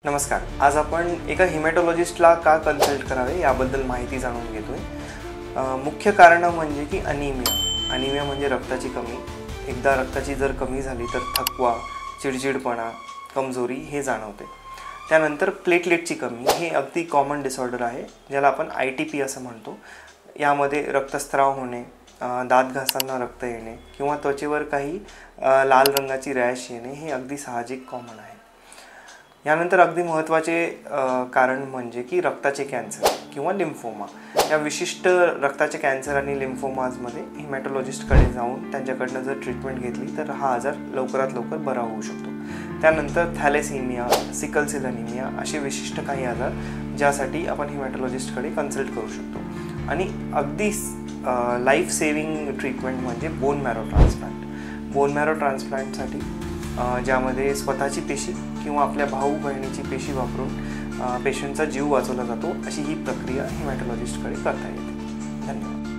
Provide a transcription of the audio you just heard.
नमस्कार. आज आपण एका हिमॅटॉलॉजिस्टला का कन्सल्ट करावे याबद्दल माहिती जाणून घेतोय. मुख्य कारण म्हणजे की अनिमिया म्हणजे रक्ताची कमी. एकदा रक्ताची जर कमी झाली तर थकवा, चिडचिडपणा, कमजोरी हे जाणवते. त्यानंतर प्लेटलेटची कमी हे अगदी कॉमन डिसऑर्डर आहे, ज्याला आपण ITP असं म्हणतो. यामध्ये रक्तस्राव होणे, दात घासताना रक्त येणे किंवा त्वचेवर काही लाल रंगाची रॅश येणे हे अगदी साहजिक कॉमन आहे. यानंतर अगदी महत्त्वाचे कारण म्हणजे की रक्ताचे कॅन्सर किंवा लिम्फोमा. या विशिष्ट रक्ताचे कॅन्सर आणि लिम्फोमाजमध्ये हिमॅटॉलॉजिस्टकडे जाऊन त्यांच्याकडनं जर ट्रीटमेंट घेतली तर हा आजार लवकरात लवकर बरा होऊ शकतो. त्यानंतर थॅलेसेमिया, सिकल सेल अनिमिया असे विशिष्ट काही आजार ज्यासाठी आपण हिमॅटॉलॉजिस्टकडे कन्सल्ट करू शकतो. आणि अगदी लाईफ सेविंग ट्रीटमेंट म्हणजे bone marrow transplant. Bone marrow ट्रान्सप्लांटसाठी ज्यामध्ये स्वतःची पेशी किंवा आपल्या भाऊ बहिणीची पेशी वापरून पेशंटचा जीव वाचवला जातो, अशी ही प्रक्रिया हिमॅटॉलॉजिस्टकडे करता येते. धन्यवाद.